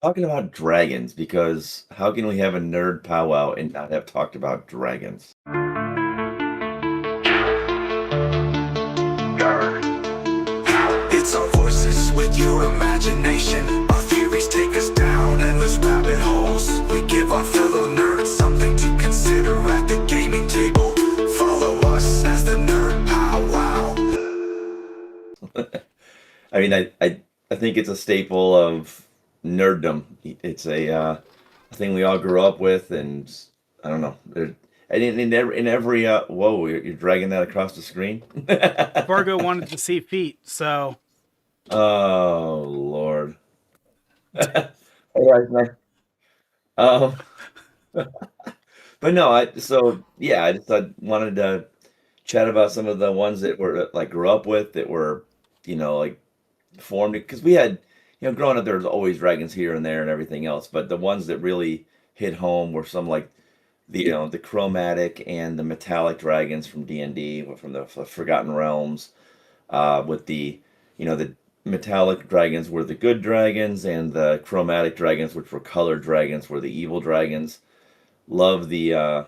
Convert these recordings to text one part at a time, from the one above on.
talking about dragons, because how can we have a nerd powwow and not have talked about dragons? It's our voices with your imagination. Our theories take us down endless rabbit holes. We give our fellow nerds something to consider at the gaming table. Follow us as the Nerd Pow Wow. I mean, I think it's a staple of nerddom. It's a thing we all grew up with, and I don't know. And in every whoa, you're dragging that across the screen. Fargo wanted to see feet, so Oh Lord. All right, nice. Um, but no, I wanted to chat about some of the ones that were like grew up with that were, like formed because we had, growing up there was always dragons here and there and everything else, but the ones that really hit home were some like the chromatic and the metallic dragons from D&D, from the Forgotten Realms, with the metallic dragons were the good dragons, and the chromatic dragons, which were colored dragons, were the evil dragons. Love the uh,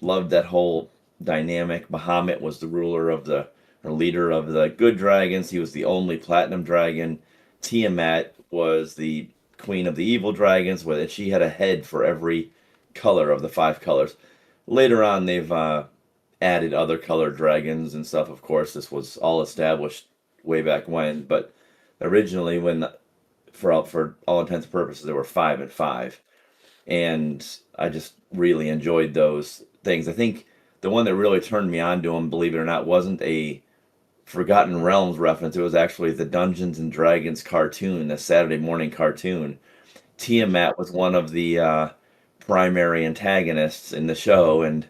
Loved that whole dynamic. Bahamut was the ruler of the or leader of the good dragons. He was the only platinum dragon. Tiamat was the queen of the evil dragons, where she had a head for every color of the five colors. Later on, they've added other colored dragons and stuff. Of course, this was all established way back when, but originally, when for all intents and purposes, there were five and five, and I just really enjoyed those things. I think the one that really turned me on to them, believe it or not, wasn't a Forgotten Realms reference. It was actually the Dungeons and Dragons cartoon, the Saturday morning cartoon. Tiamat was one of the primary antagonists in the show, and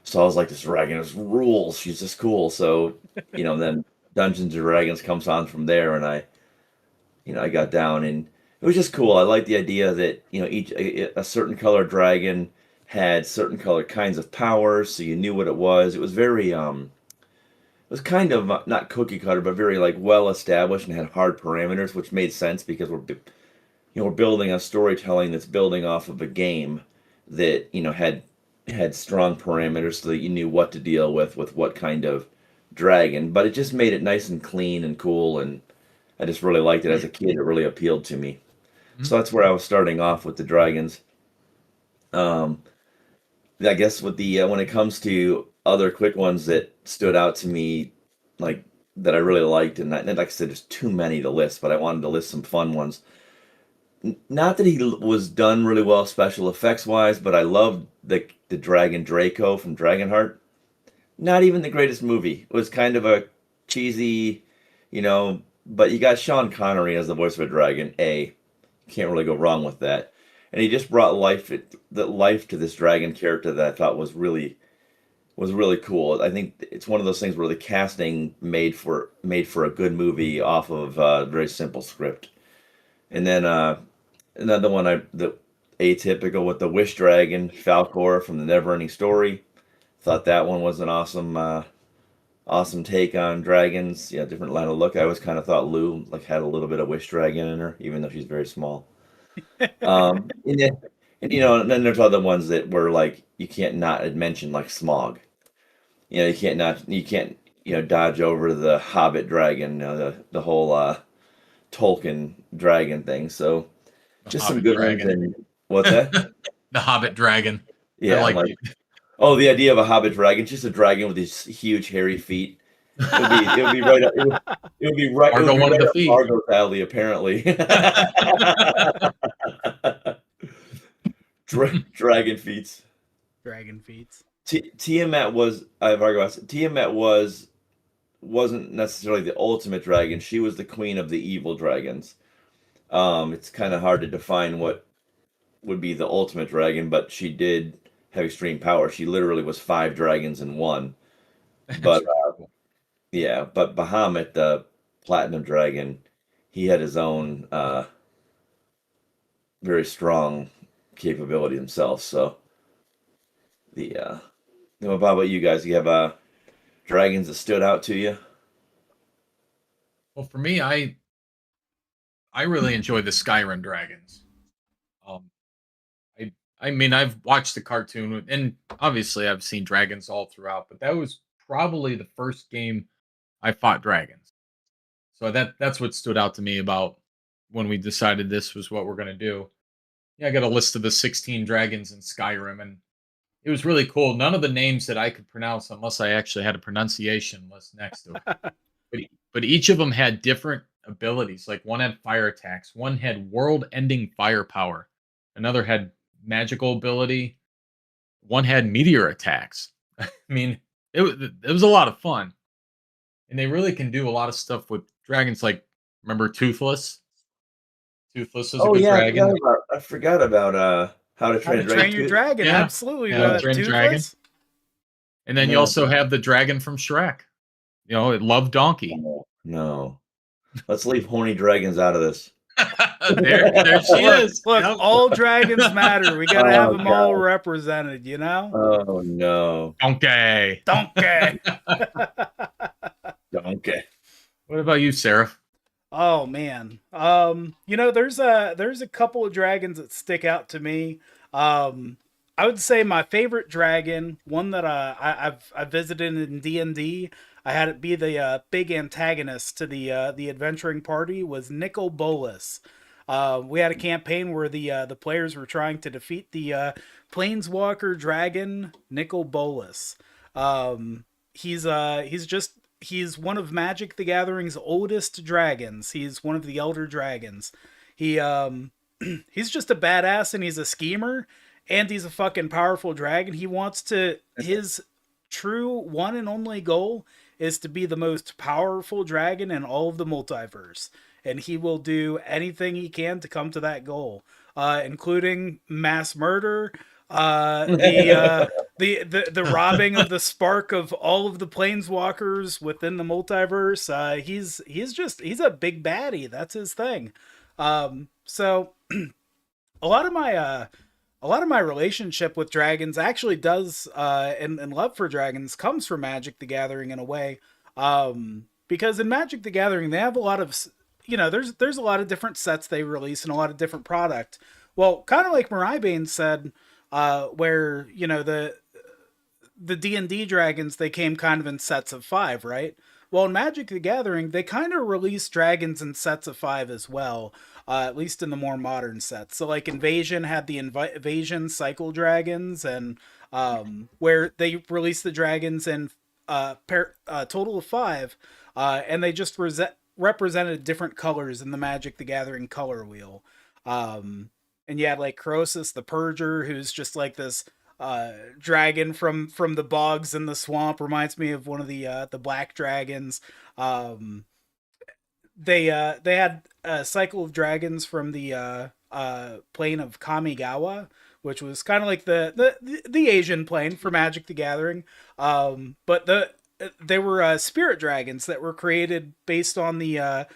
so I was like, this dragon is rules. She's just cool. So, then Dungeons and Dragons comes on from there, and I got down, and it was just cool. I like the idea that each a certain color dragon had certain color kinds of powers, so you knew what it was. It was very it was kind of not cookie cutter, but very like well established and had hard parameters, which made sense because we're building a storytelling that's building off of a game that had strong parameters, so that you knew what to deal with what kind of dragon. But it just made it nice and clean and cool, and I just really liked it as a kid. It really appealed to me. So that's where I was starting off with the dragons. Um, I guess with the when it comes to other quick ones that stood out to me, like that I really liked, and like I said, there's too many to list, but I wanted to list some fun ones. Not that was done really well special effects wise, but I loved the Dragon Draco from Dragonheart. Not even the greatest movie. It was kind of a cheesy, but you got Sean Connery as the voice of a dragon. Can't really go wrong with that. And he just brought life to this dragon character that I thought was really cool. I think it's one of those things where the casting made for a good movie off of a very simple script. And then another one, the atypical, with the Wish Dragon, Falcor from the Neverending Story. Thought that one was an awesome take on dragons. Yeah, different line of look. I always kind of thought Lou like had a little bit of Wish Dragon in her, even though she's very small. And then, and then there's other ones that were like you can't not mention, like Smaug. You can't dodge over the Hobbit dragon, the whole Tolkien dragon thing. So The just some Hobbit good ones. dragon. And what's that? The Hobbit dragon. I Yeah, I'm like like, oh, the idea of a Hobbit dragon, just a dragon with these huge hairy feet. It would be right up. It would be one of right the up feet. Margot's alley, apparently. Dragon feats. dragon feet. Tiamat was I've argued about this. Tiamat wasn't necessarily the ultimate dragon. She was the queen of the evil dragons. It's kind of hard to define what would be the ultimate dragon, but she did have extreme power. She literally was five dragons in one. That's But really cool. yeah, but Bahamut, the platinum dragon, he had his own very strong capability himself. So the how about you guys? You have dragons that stood out to you? Well, for me, I really enjoy the Skyrim dragons. Um, I mean, I've watched the cartoon, and obviously I've seen dragons all throughout, but that was probably the first game I fought dragons. So that's what stood out to me about when we decided this was what we're gonna do. Yeah, I got a list of the 16 dragons in Skyrim, and it was really cool. None of the names that I could pronounce unless I actually had a pronunciation list next to it. But each of them had different abilities. Like one had fire attacks, one had world-ending firepower, another had magical ability, one had meteor attacks. I mean, it was a lot of fun, and they really can do a lot of stuff with dragons. Like remember Toothless? Toothless is a Oh good yeah, dragon. I forgot about How to How Train to a Train Dragon. Your Dragon? Yeah. Absolutely. Yeah, How to Train a Dragon. Toothless. And then you Yeah. also have the dragon from Shrek. You know, it loved Donkey. No. Let's leave horny dragons out of this. there she is. Look, Yep. all dragons matter. We gotta have Oh, them all God. represented, you know? Oh no. Donkey. Donkey. Okay. What about you, Sarah? Oh man. You know, there's a couple of dragons that stick out to me. I would say my favorite dragon, one that I've visited in D&D, I had it be the big antagonist to the adventuring party, was Nicol Bolas. We had a campaign where the players were trying to defeat the planeswalker dragon Nicol Bolas. He's one of Magic the Gathering's oldest dragons. He's one of the elder dragons. He he's just a badass, and he's a schemer, and he's a fucking powerful dragon. His true one and only goal is to be the most powerful dragon in all of the multiverse, and he will do anything he can to come to that goal, including mass murder, the robbing of the spark of all of the planeswalkers within the multiverse. He's a big baddie. That's his thing. So a lot of my relationship with dragons actually does, and love for dragons comes from Magic the Gathering in a way. Because in Magic the Gathering, they have a lot of, there's a lot of different sets they release and a lot of different product. Well, kind of like Mirai Bane said, where, the D&D dragons, they came kind of in sets of 5, right? Well, in Magic the Gathering, they kind of release dragons in sets of 5 as well, at least in the more modern sets. So, like, Invasion had the Invasion Cycle Dragons, and where they released the dragons in total of 5, and they just represented different colors in the Magic the Gathering color wheel. And you had, like, Croesus the Purger, who's just like this dragon from the bogs in the swamp. Reminds me of one of the black dragons. They had a cycle of dragons from the plane of Kamigawa, which was kind of like the Asian plane for Magic the Gathering. But they were spirit dragons that were created based on the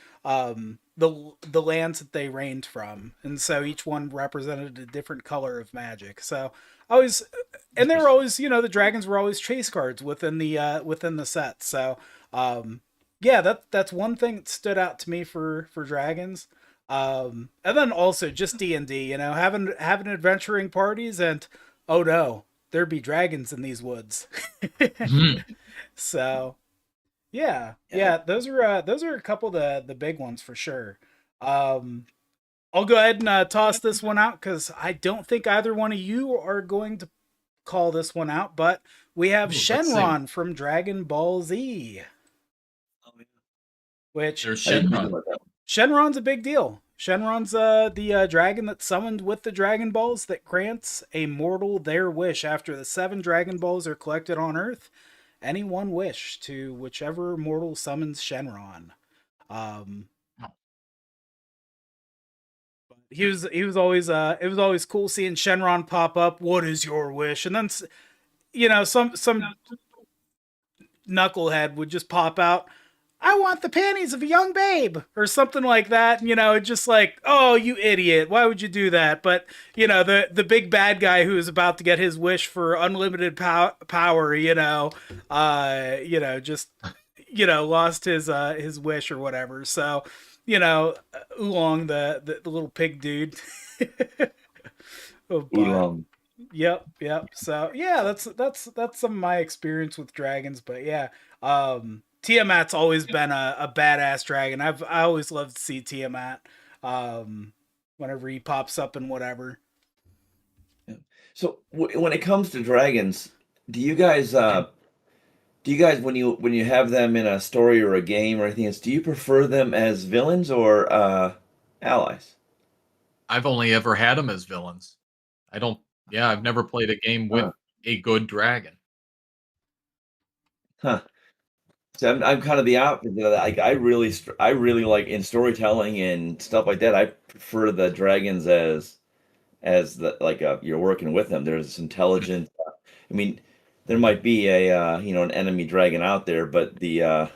lands that they reigned from, and so each one represented a different color of magic. So and they were always, the dragons were always chase cards within the set. So yeah, that's one thing that stood out to me for dragons. And then also just D&D, having adventuring parties, and oh no, there'd be dragons in these woods. Mm-hmm. So yeah, those are a couple of the big ones for sure. I'll go ahead and toss this one out, because I don't think either one of you are going to call this one out, but we have Shenron from Dragon Ball Z. Which There's Shenron. Shenron's a big deal. Shenron's the dragon that's summoned with the Dragon Balls that grants a mortal their wish. After the 7 Dragon Balls are collected on Earth, any one wish to whichever mortal summons Shenron. He was always it was always cool seeing Shenron pop up. What is your wish? And then some knucklehead would just pop out. I want the panties of a young babe, or something like that. It's just like, oh, you idiot. Why would you do that? But, the big bad guy who is about to get his wish for unlimited power, just, lost his wish or whatever. So Oolong, the little pig dude. But Oolong. yep. So yeah, that's some of my experience with dragons. But yeah, Tiamat's always been a badass dragon. I always loved to see Tiamat. Um, Whenever he pops up and whatever. Yeah. So when it comes to dragons, do you guys when you have them in a story or a game or anything else, do you prefer them as villains or allies? I've only ever had them as villains. I don't. Yeah, I've never played a game with Huh. a good dragon. Huh. So I'm kind of the opposite of that. Like I really like in storytelling and stuff like that. I prefer the dragons as the like you're working with them. There's this intelligent. I mean, there might be a an enemy dragon out there, but I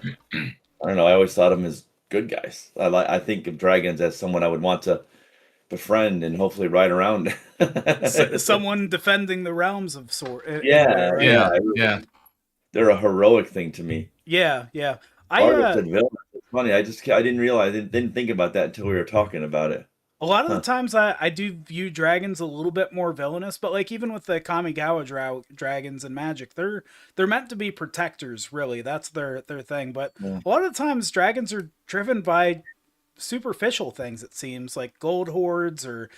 don't know. I always thought of them as good guys. I think of dragons as someone I would want to befriend and hopefully ride around. Someone defending the realms of sort in a way, Yeah, right? yeah. Yeah, yeah. They're a heroic thing to me. Yeah. I Argo said villain. It's funny. I didn't realize. Didn't think about that until we were talking about it. A lot of the Huh. times I do view dragons a little bit more villainous, but like even with the Kamigawa dragons and magic, they're meant to be protectors, really. That's their thing. But Yeah. a lot of the times dragons are driven by superficial things, it seems, like gold hoards or,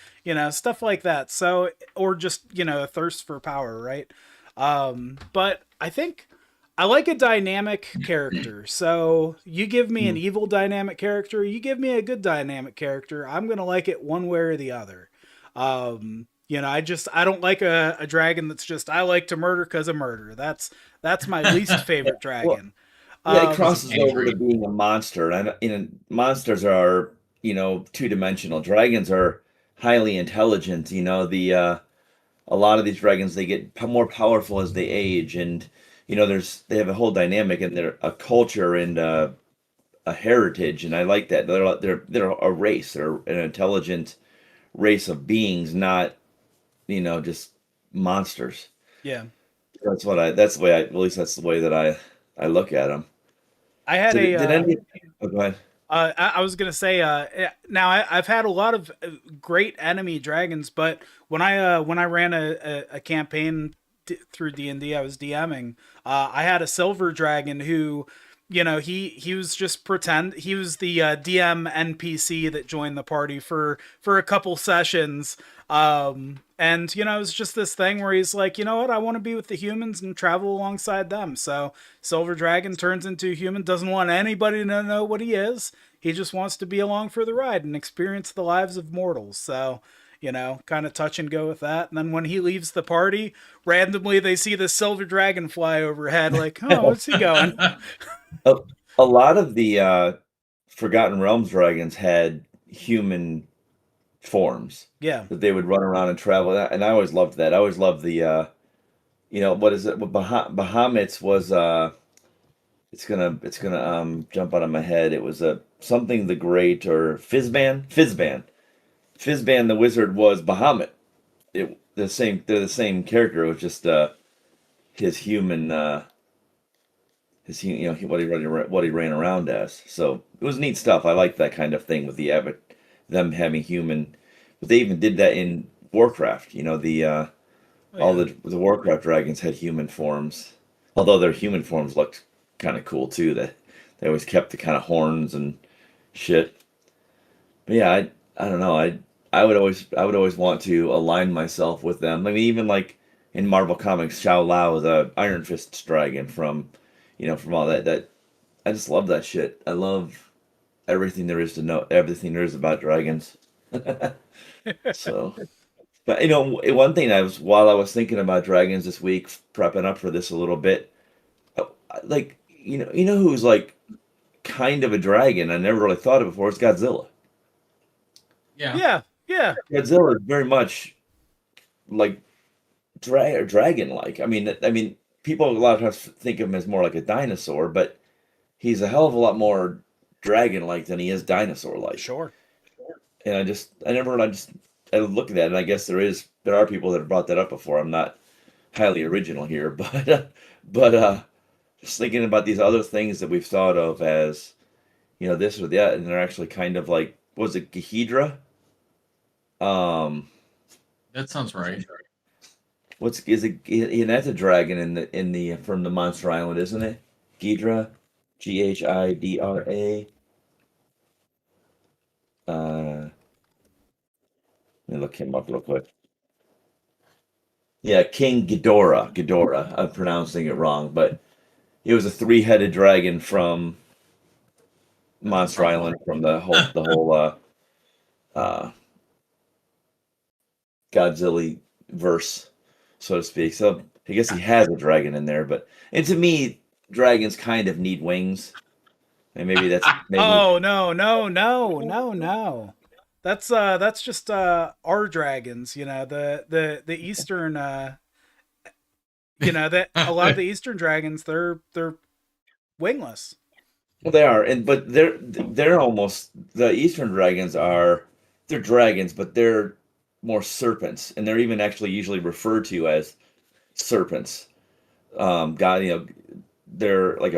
stuff like that. So or just, a thirst for power, right? But I think I like a dynamic character. So you give me an Mm. evil dynamic character, you give me a good dynamic character. I'm gonna like it one way or the other. I don't like a dragon that's just I like to murder because of murder. That's my least Yeah. favorite Well, dragon. yeah, it Um, Because of crosses over to intrigue. being a monster, and monsters are two-dimensional. Dragons are highly intelligent. The a lot of these dragons they get more powerful as they age, and they have a whole dynamic and they're a culture and a heritage, and I like that. They're a race. They're an intelligent race of beings, not just monsters. yeah, That's the way at least that's the way that I look at them. I had So a did any? Oh, go ahead. I was gonna say, now I've had a lot of great enemy dragons, but when I ran a campaign through D&D, I was DMing. I had a silver dragon who, he was just pretend. He was the DM NPC that joined the party for a couple sessions. And it was just this thing where he's like, you know what, I want to be with the humans and travel alongside them. So Silver Dragon turns into a human, doesn't want anybody to know what he is. He just wants to be along for the ride and experience the lives of mortals. So, kind of touch and go with that. And then when he leaves the party, randomly they see the silver dragon fly overhead, like, oh, where's he going? A, a lot of the Forgotten Realms dragons had human forms Yeah. that they would run around and travel, and I always loved that. I always loved the what is it? What Bahamut's was it's gonna jump out of my head. It was a something the Great or Fizban the wizard was Bahamut. They're the same character. It was just his human what he ran around as. So it was neat stuff. I like that kind of thing with them having human, but they even did that in Warcraft. Oh, All yeah. the Warcraft dragons had human forms, although their human forms looked kind of cool too. That they always kept the kind of horns and shit. But yeah, I don't know. I would always want to align myself with them. I mean, even like in Marvel Comics, Shao Lao, the Iron Fist dragon from all that. I just love that shit. I love everything there is to know, everything there is about dragons. So, but one thing while I was thinking about dragons this week, prepping up for this a little bit, like who's like kind of a dragon I never really thought of before. It's Godzilla. Yeah. Yeah. Godzilla is very much like dragon like. I mean, people a lot of times think of him as more like a dinosaur, but he's a hell of a lot more dragon like than he is dinosaur like. Sure. And I look at that, and I guess there are people that have brought that up before. I'm not highly original here, but just thinking about these other things that we've thought of as this or that, and they're actually kind of like, what was it, Gahedra? Um, That sounds right. what's is it? And that's a dragon in the from the Monster Island, isn't it? Ghidra, Ghidra. Let me look him up real quick. Yeah, King Ghidorah. Ghidorah. I'm pronouncing it wrong, but it was a three-headed dragon from Monster Island, from the whole uh, Godzilla verse, so to speak. So I guess he has a dragon in there, and to me, dragons kind of need wings, and maybe that's maybe. Oh no, no, no, no, no. That's just our dragons, the eastern that a lot of the eastern dragons they're wingless. Well, they are, but they're almost the Eastern dragons they're dragons, but they're more serpents, and they're even actually usually referred to as serpents. God, they're like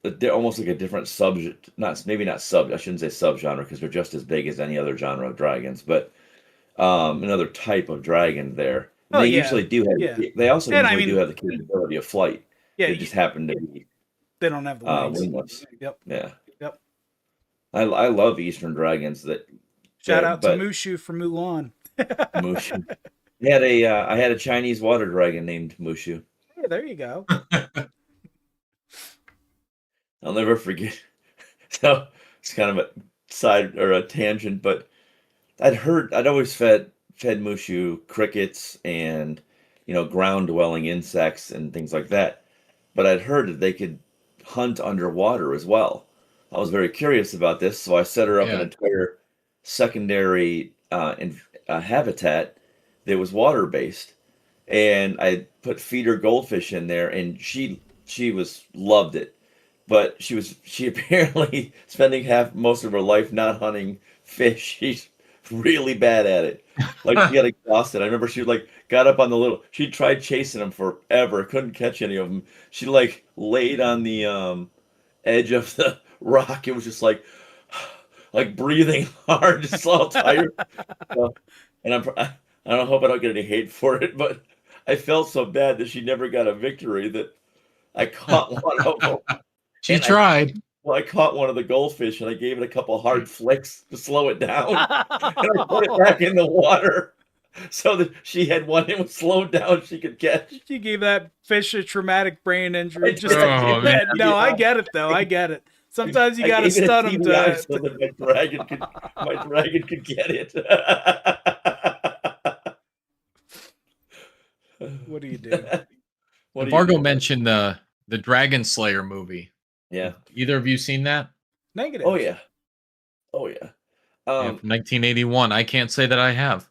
they're almost like a different subject, maybe not sub. I shouldn't say subgenre because they're just as big as any other genre of dragons, but another type of dragon there. And Oh they yeah, usually do have. yeah, They also and I usually do mean, have the capability of flight. yeah, They just happen to be they don't have the wings. wingless. Yep, Yeah. yep. I love Eastern dragons Shout out to but Mushu from Mulan. Mushu. I had a Chinese water dragon named Mushu. Hey, there you go. I'll never forget. So it's kind of a side or a tangent, but I'd always fed Mushu crickets and ground dwelling insects and things like that. But I'd heard that they could hunt underwater as well. I was very curious about this, so I set her up an Yeah. entire secondary habitat that was water based, and I put feeder goldfish in there, and she loved it, but she apparently spending most of her life not hunting fish. She's really bad at it. Like, she got exhausted. I remember she like got up on she tried chasing them forever, couldn't catch any of them. She like laid on the edge of the rock. It was just like breathing hard, just all tired. So, and I don't hope I don't get any hate for it, but I felt so bad that she never got a victory that I caught one of them. She And tried. I caught one of the goldfish and I gave it a couple hard flicks to slow it down, and I put it back in the water so that she had one that was slowed down she could catch. You gave that fish a traumatic brain injury. I Just did. Oh, man. no, I get it though. I get it. Sometimes you I gotta gave it a stun them TBI so to. that my dragon could get it. What do you do? What do you Vargo do? mentioned the Dragon Slayer movie. Yeah. Either of you seen that? Negative. Oh yeah. Oh yeah. Yeah, from 1981. I can't say that I have.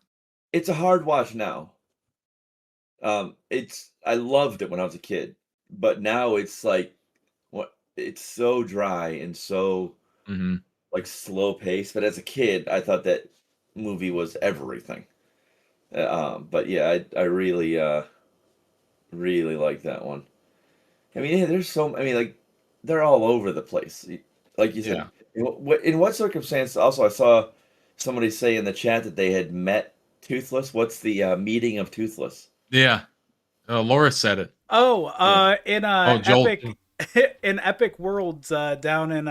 It's a hard watch now. I loved it when I was a kid, but now it's like it's so dry and so Hmm. like slow paced. But as a kid, I thought that movie was everything. But yeah, I really really like that one. I mean, yeah, like they're all over the place. Like you said, Yeah. in what circumstance? Also, I saw somebody say in the chat that they had met Toothless. What's the meeting of Toothless? Yeah. Laura said it. Oh, in Joel. Epic in Epic Worlds down in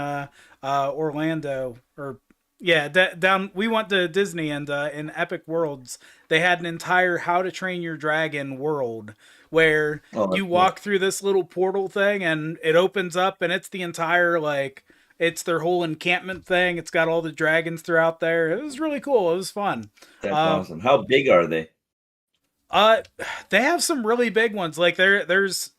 Orlando, or yeah, down we went to Disney, and in Epic Worlds they had an entire How to Train Your Dragon world where Oh, that's you cool. walk through this little portal thing and it opens up and it's the entire it's their whole encampment thing. It's got all the dragons throughout there. It was really cool. It was fun. That's awesome. How big are they? They have some really big ones. Like there's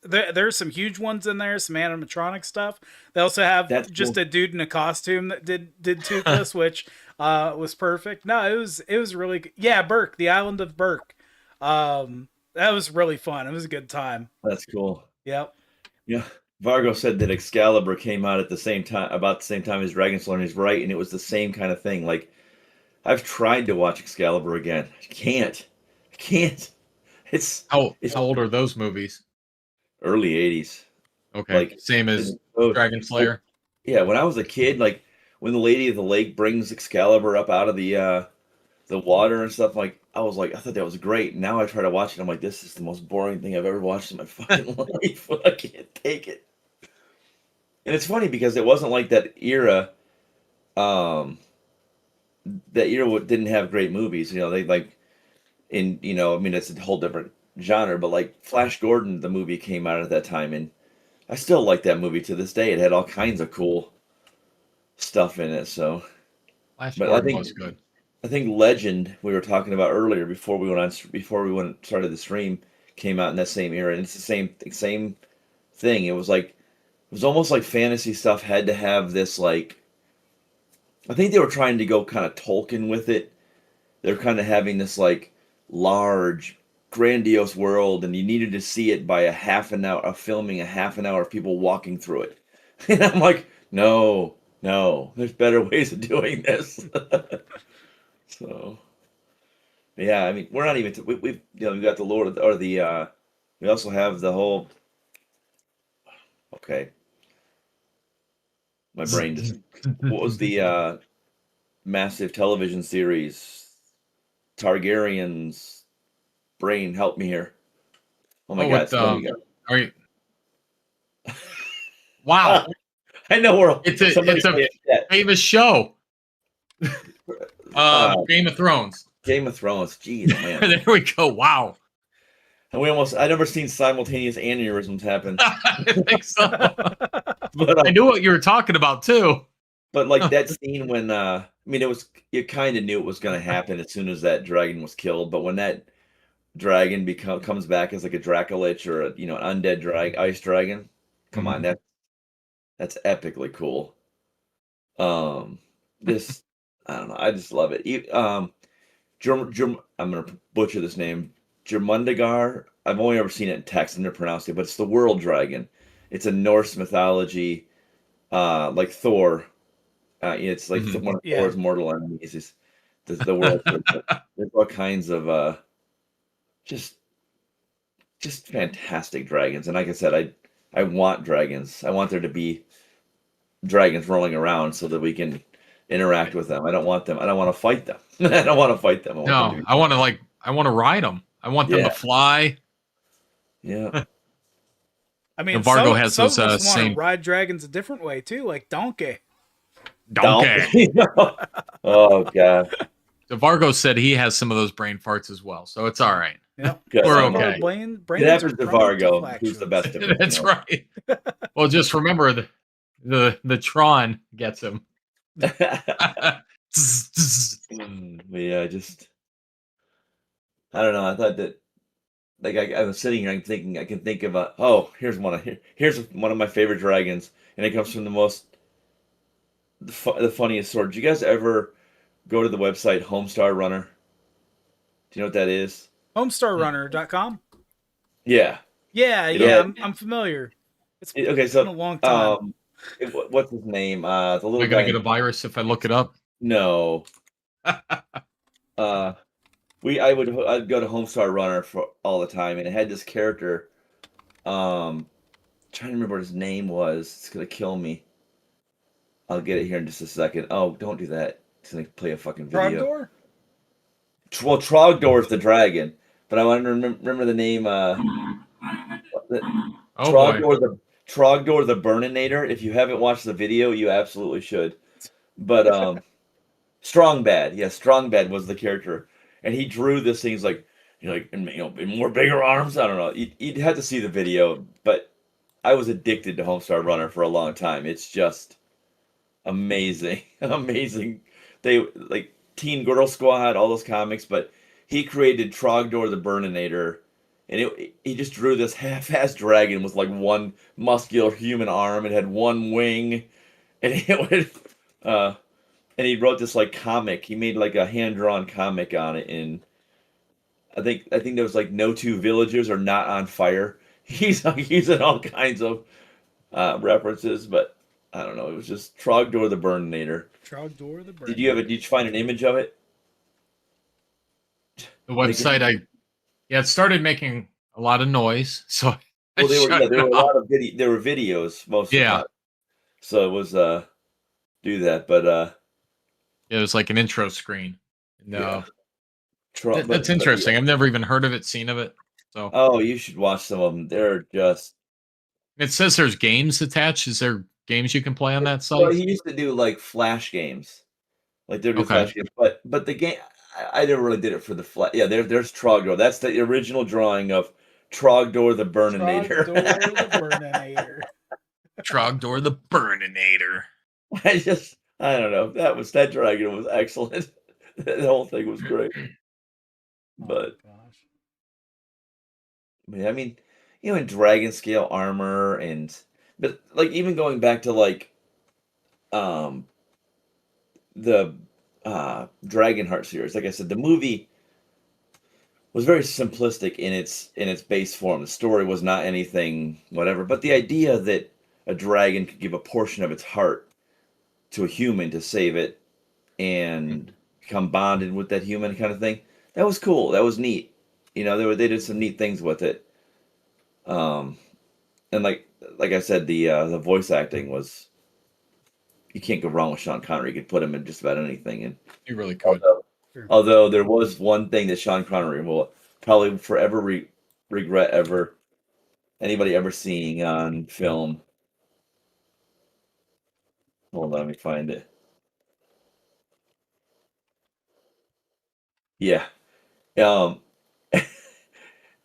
some huge ones in there, some animatronic stuff. They also have just cool. a dude in a costume that did Toothless, which was perfect. No, it was really good. Yeah, Burke, the island of Burke. That was really fun. It was a good time. That's cool. Yep. Yeah. Vargo said that Excalibur came out at the same time, about the same time as Dragon Slayer, and he's right, and it was the same kind of thing. Like, I've tried to watch Excalibur again. I can't. How old are those movies? Early 80s. Okay. Like, Same as so, Dragon Slayer. yeah, when I was a kid, like when the Lady of the Lake brings Excalibur up out of the water and stuff, like I was like, I thought that was great. Now I try to watch it, I'm like, this is the most boring thing I've ever watched in my fucking life. I can't take it. And it's funny because it wasn't like that era. That era didn't have great movies. You know, they like I mean, it's a whole different genre, but like Flash Gordon, the movie came out at that time, and I still like that movie to this day. It had all kinds of cool stuff in it. So, Flash but Gordon was good. I think Legend we were talking about earlier before we started the stream came out in that same era, and it's the same thing. It was almost like fantasy stuff had to have this like. I think they were trying to go kind of Tolkien with it. They're kind of having this like large, grandiose world, and you needed to see it by a half an hour of filming, a half an hour of people walking through it. And I'm like, no, there's better ways of doing this. So, yeah, I mean, we're not even we've we've got the Lord or the we also have the whole. Okay, my brain just. What was the massive television series? Targaryen's brain, help me here. Oh my God! Are you? Wow! I know it's a famous show. Game of Thrones. Game of Thrones. Jeez, man. There we go. Wow. And I never seen simultaneous aneurysms happen. I think so. But I knew what you were talking about too. But like that scene when I mean, you kind of knew it was going to happen as soon as that dragon was killed. But when that dragon comes back as like a Dracolich or an undead ice dragon, come on, that's epically cool. This I don't know, I just love it. I'm gonna butcher this name, Jormungandr. I've only ever seen it in text and never pronounced it, but it's the world dragon. It's a Norse mythology, like Thor. It's like one of Thor's mortal enemies. Is the world? There's all kinds of just fantastic dragons. And like I said, I want dragons. I want there to be dragons rolling around so that we can interact with them. I don't want to fight them. I don't want to fight them. I want to ride them. I want them to fly. Yeah. I mean, Vargo has some those of us want same to ride dragons a different way too, like Donkey. Oh God. So Vargo said he has some of those brain farts as well, so it's all right. Yeah, we're okay. It happens to Vargo, who's the best of it. That's right. Well, just remember the Tron gets him. Yeah, I don't know. I thought that, like, I was sitting here, I can think of here's one of my favorite dragons, and it comes from the funniest sort. Did you guys ever go to the website Homestar Runner? Do you know what that is? Homestarrunner.com? Yeah. Yeah, I'm familiar. It's been a long time. What's his name? The little Am I gonna get a virus if I look it up? No. I'd go to Homestar Runner for all the time, and it had this character. Trying to remember what his name was. It's gonna kill me. I'll get it here in just a second. Oh, don't do that. It's gonna play a fucking video. Trogdor? Well, Trogdor is the dragon, but I want to remember the name. Trogdor the Burninator. If you haven't watched the video, you absolutely should. But Strongbad, Strongbad was the character, and he drew this thing. He's like, in more bigger arms. I don't know. You'd have to see the video, but I was addicted to Homestar Runner for a long time. It's just amazing, amazing. They like Teen Girl Squad, all those comics, but he created Trogdor the Burninator. And he just drew this half-assed dragon with like one muscular human arm. It had one wing, and and he wrote this like comic. He made like a hand-drawn comic on it, and I think there was like no two villages are not on fire. He's using all kinds of references, but I don't know. It was just Trogdor the Burninator. Trogdor the Burninator. Did you find an image of it? The website it started making a lot of noise, so there were a lot of there were videos most of the time. So it was do that, but It was like an intro screen. No, yeah. But that's yeah. interesting. I've never even heard of it, seen of it. So Oh, you should watch some of them. They're just. it says there's games attached. Is there games you can play on that Well, site? he used to do like flash games, like they would do Okay. flash games. But the game, I never really did it for the flash. Yeah, there's Trogdor. That's the original drawing of Trogdor the Burninator. Trogdor the Burninator. Trogdor the Burninator. I don't know. That dragon was excellent. The whole thing was great. But Oh, gosh. I mean, in dragon scale armor but like even going back to like um the Dragonheart series, like I said, the movie was very simplistic in its base form. The story was not anything whatever, but the idea that a dragon could give a portion of its heart to a human to save it and become bonded with that human kind of thing, that was cool. That was neat. They did some neat things with it. And like I said, the voice acting was, you can't go wrong with Sean Connery. You could put him in just about anything. And You really could. although there was one thing that Sean Connery will probably forever regret anybody ever seeing on film. Hold on, let me find it. Yeah.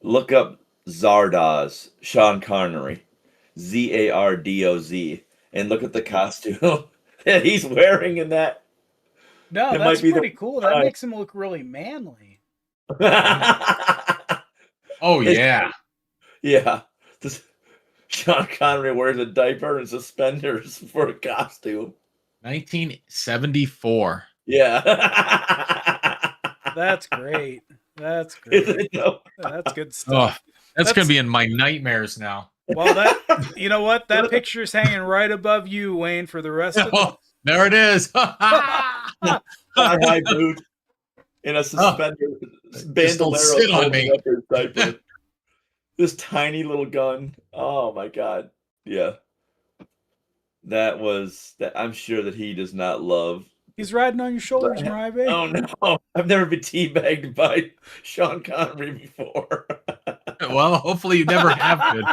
Look up Zardoz, Sean Connery, Zardoz, and look at the costume that he's wearing in that. No, It that's might be pretty cool. That time. makes him look really manly. Oh yeah. Yeah. Sean Connery wears a diaper and suspenders for a costume. 1974. Yeah. That's great. That's great. That's good Oh, stuff. that's gonna be in my nightmares now. Well, you know what? That picture's hanging right above you, Wayne, for the rest of Oh, there it is. High boot in a suspender don't sit on me. up his diaper. This tiny little gun. Oh my god. Yeah. That was that. I'm sure that he does not love. He's riding on your shoulders, Mariah. Oh no. I've never been teabagged by Sean Connery before. Well, hopefully you never have been.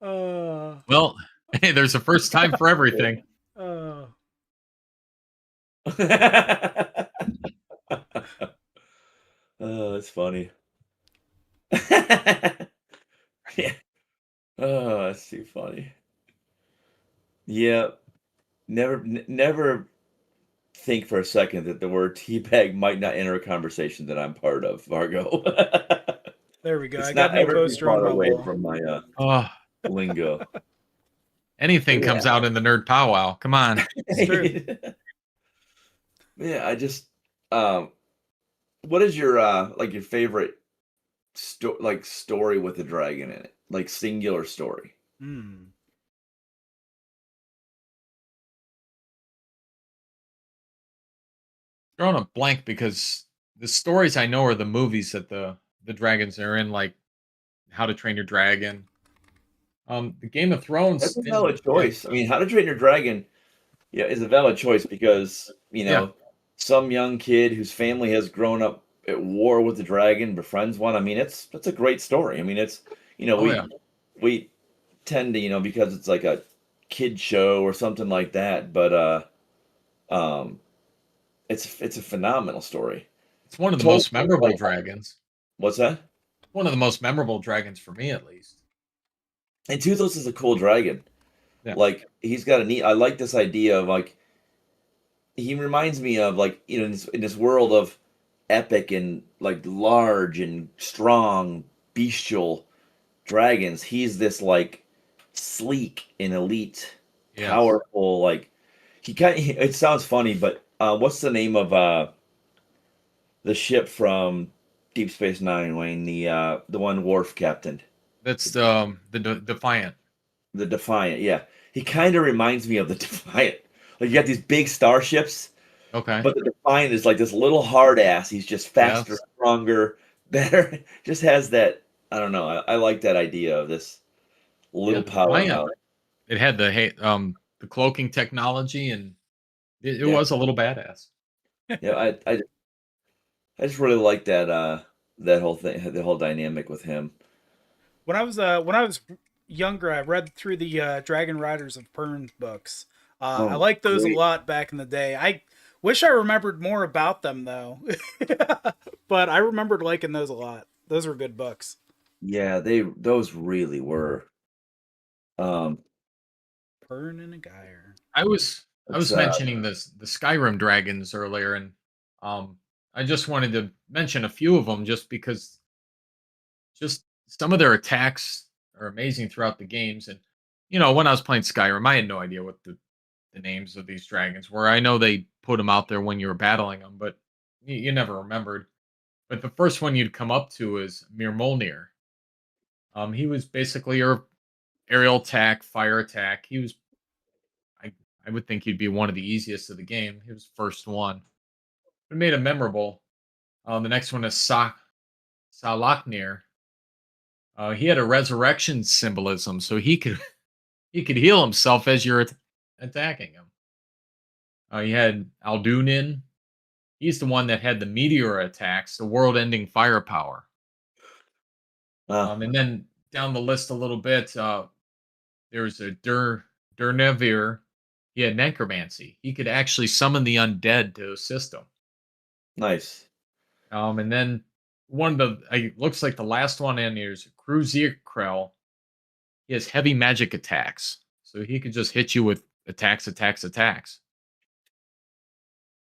Well, hey, there's a first time for everything. Oh, it's funny. Yeah. Oh, that's too funny. Yeah. Never think for a second that the word teabag might not enter a conversation that I'm part of, Vargo. There we go. It's I got not no ever too poster on far my away wall. from my lingo. Anything comes out in the Nerd Pow Wow. Come on. It's true. Yeah, I just what is your your favorite story with a dragon in it? Like singular story. Drawing a blank because the stories I know are the movies that the dragons are in, like How to Train Your Dragon. The Game of Thrones. That's a valid choice. I mean, How to Train Your Dragon, is a valid choice because some young kid whose family has grown up at war with the dragon befriends one. I mean, that's a great story. I mean, it's we tend to because it's like a kid show or something like that, but it's a phenomenal story. It's one of the most memorable dragons. What's that? One of the most memorable dragons for me, at least. And Toothless is a cool dragon. Yeah. Like he's got a neat. I like this idea of like. He reminds me of like in this world of epic and like large and strong bestial dragons. He's this like sleek and elite, powerful. Like it sounds funny, but what's the name of the ship from Deep Space Nine, Wayne? The one Worf captained. That's the Defiant. The Defiant, yeah. He kind of reminds me of the Defiant. Like you got these big starships, okay, but the Defiant is like this little hard ass. He's just faster, stronger, better. Just has that. I don't know. I like that idea of this little powerhouse. it had the cloaking technology, and it Yeah. was a little badass. Yeah, I just really like that whole thing, the whole dynamic with him. When I was younger, I read through the Dragon Riders of Pern books. I Oh, liked those a great. lot back in the day. I wish I remembered more about them though, but I remembered liking those a lot. Those were good books. Yeah, those really were. Um, Pern and a Gyre. I it's was mentioning the Skyrim dragons earlier, and um, I just wanted to mention a few of them just because just some of their attacks are amazing throughout the games. And when I was playing Skyrim, I had no idea what the names of these dragons were. I know they put them out there when you were battling them, but you never remembered. But the first one you'd come up to is Mirmolnir. He was basically your aerial attack, fire attack. I, I would think he'd be one of the easiest of the game. He was first one. It made him memorable. The next one is Salaknir. He had a resurrection symbolism, so he could heal himself as you're attacking him. You had Aldunin. He's the one that had the meteor attacks, the world-ending firepower. uh, And then down the list a little bit, there's a Durnevir. He had necromancy. He could actually summon the undead to assist him. nice. And then one of the looks like the last one in here is Kruzirkrel. He has heavy magic attacks, so he could just hit you with attacks, attacks, attacks.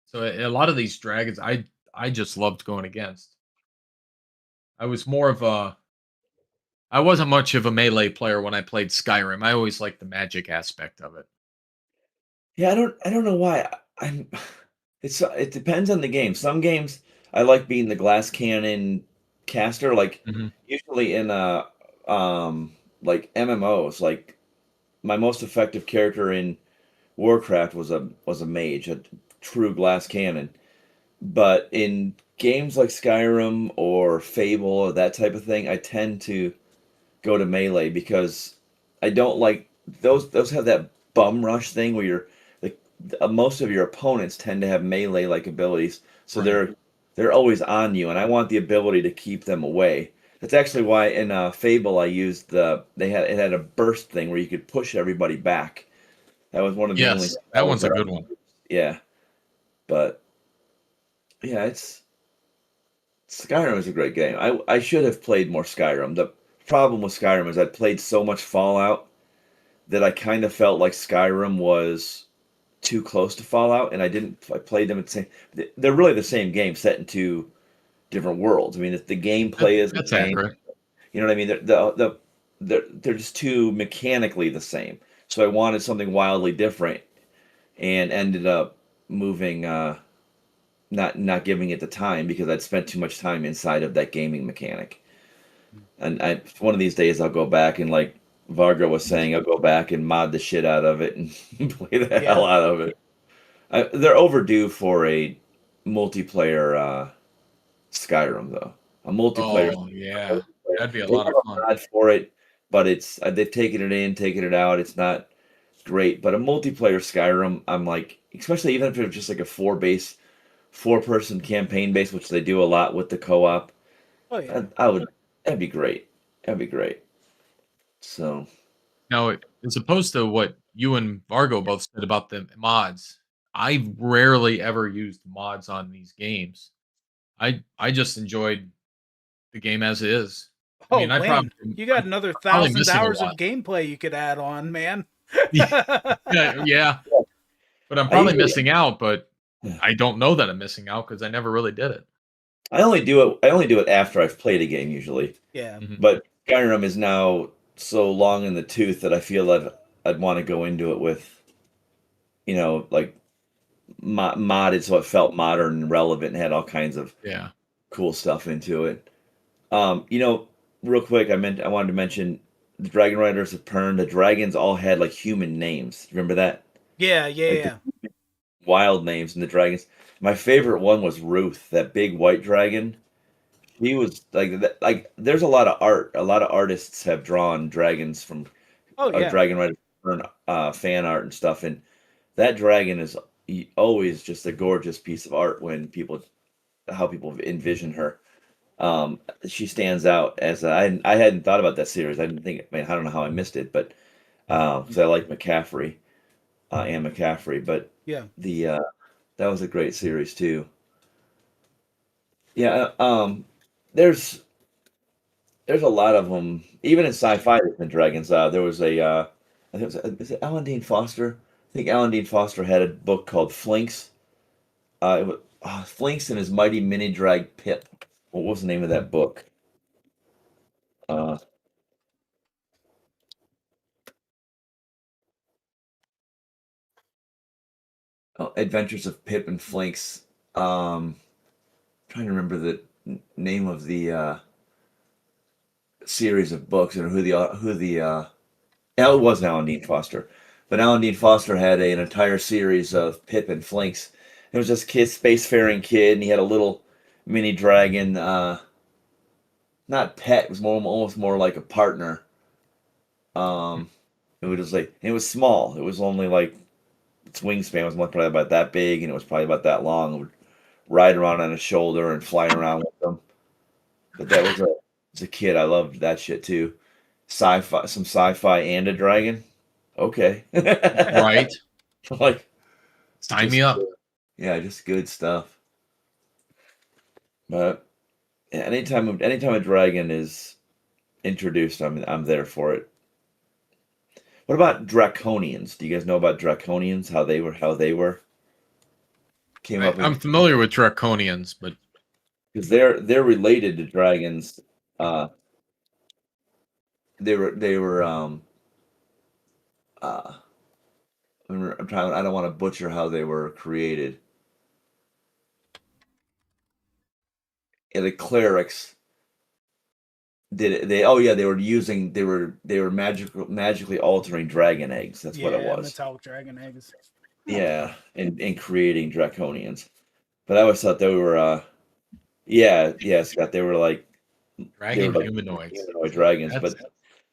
So a lot of these dragons, I just loved going against. I was more of a I wasn't much of a melee player when I played Skyrim. I always liked the magic aspect of it. Yeah, I don't know why. I'm it depends on the game. Some games I like being the glass cannon caster, like Mhm. usually in like MMOs, like my most effective character in Warcraft was a mage, a true glass cannon. But in games like Skyrim or Fable or that type of thing, I tend to go to melee because I don't like those have that bum rush thing where you're like most of your opponents tend to have melee like abilities, so Right. they're always on you, and I want the ability to keep them away. That's actually why in Fable I used it had a burst thing where you could push everybody back. That was one of the only Yes, that spells one's a that good one. yeah, but yeah, it's Skyrim is a great game. I should have played more Skyrim. The problem with Skyrim is I'd played so much Fallout that I kind of felt like Skyrim was too close to Fallout, and I played them at the same. They're really the same game set in two different worlds. I mean, the gameplay is the That's same. accurate. You know what I mean? They're just too mechanically the same. So I wanted something wildly different, and ended up moving. Not giving it the time because I'd spent too much time inside of that gaming mechanic. And one of these days I'll go back and like Varga was saying, I'll go back and mod the shit out of it and play the hell Yeah. out of it. They're overdue for a multiplayer Skyrim though. A multiplayer. Oh yeah, that'd be a They lot have of a fun. mod for it, but it's they've taken it in, taken it out. It's not great, but a multiplayer Skyrim, I'm like, especially even if it's just like a four-person campaign base, which they do a lot with the co-op. Oh yeah. I would. That'd be great. That'd be great. So Now, as opposed to what you and Vargo both said about the mods, I've rarely ever used mods on these games. I just enjoyed the game as is. I Oh mean, man, you got I'm another probably 1,000 hours of gameplay you could add on, man. yeah, yeah, but I'm I probably usually, missing out. But I don't know that I'm missing out because I never really did it. I only do it. I only do it after I've played a game usually. Yeah. Mhm. But Skyrim is now so long in the tooth that I feel that I'd want to go into it with, like modded so it felt modern and relevant and had all kinds of Yeah. cool stuff into it. You know, real quick, I wanted to mention the Dragon Riders of Pern. The dragons all had like human names. Remember that? Yeah, yeah, Like yeah. wild names and the dragons. My favorite one was Ruth, that big white dragon. He was like there's a lot of art. A lot of artists have drawn dragons from Oh yeah. Dragon Rider. different fan art and stuff, and that dragon is always just a gorgeous piece of art when how people envision her. She stands out as I hadn't thought about that series. I didn't think. I mean, I don't know how I missed it, but because I like McCaffrey, Anne McCaffrey, but Yeah. the that was a great series too. Yeah, there's a lot of them. Even in sci-fi, there's been dragons. There was I think is it Alan Dean Foster? I think Alan Dean Foster had a book called Flinks. It was Flinks and his mighty mini drag Pip. What was the name of that book? Uh, Adventures of Pip and Flinks. Trying to remember the name of the series of books and it was Alan Dean Foster, but Alan Dean Foster had an entire series of Pip and Flinks. It was this kid, spacefaring kid, and he had a little mini dragon. Not pet; it was almost more like a partner. Um, it was small. It was only like its wingspan was probably about that big, and it was probably about that long. It would ride around on his shoulder and fly around with them. But that was as a kid, I loved that shit too. Some sci-fi and a dragon. Okay. Right. Like, Sign me up. yeah, just good stuff. But yeah, anytime a dragon is introduced, I'm there for it. What about draconians? Do you guys know about draconians? How they were? I'm familiar with draconians, but because they're related to dragons. They were uh I don't want to butcher how they were created. And the clerics did it. They were magically altering dragon eggs. That's what it was. Metallic dragon eggs. Yeah, and creating draconians. But I always thought they were Scott, they were like humanoids. humanoid dragons, but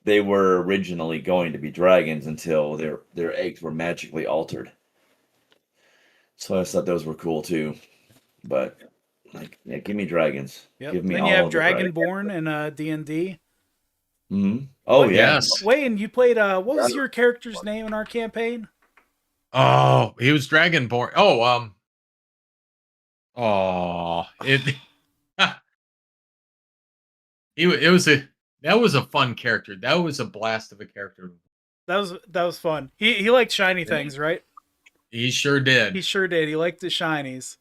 they were originally going to be dragons until their eggs were magically altered. So I thought those were cool too. But like, yeah, give me dragons. Yep. Give me then all you have of the Dragonborn in D&D. Mm-hmm. Oh yeah. Yes. Wayne, you played what was your character's name in our campaign? Oh, he was Dragonborn. It that was a fun character. That was a blast of a character. That was fun. He liked shiny things, right? He sure did. He sure did. He liked the shinies.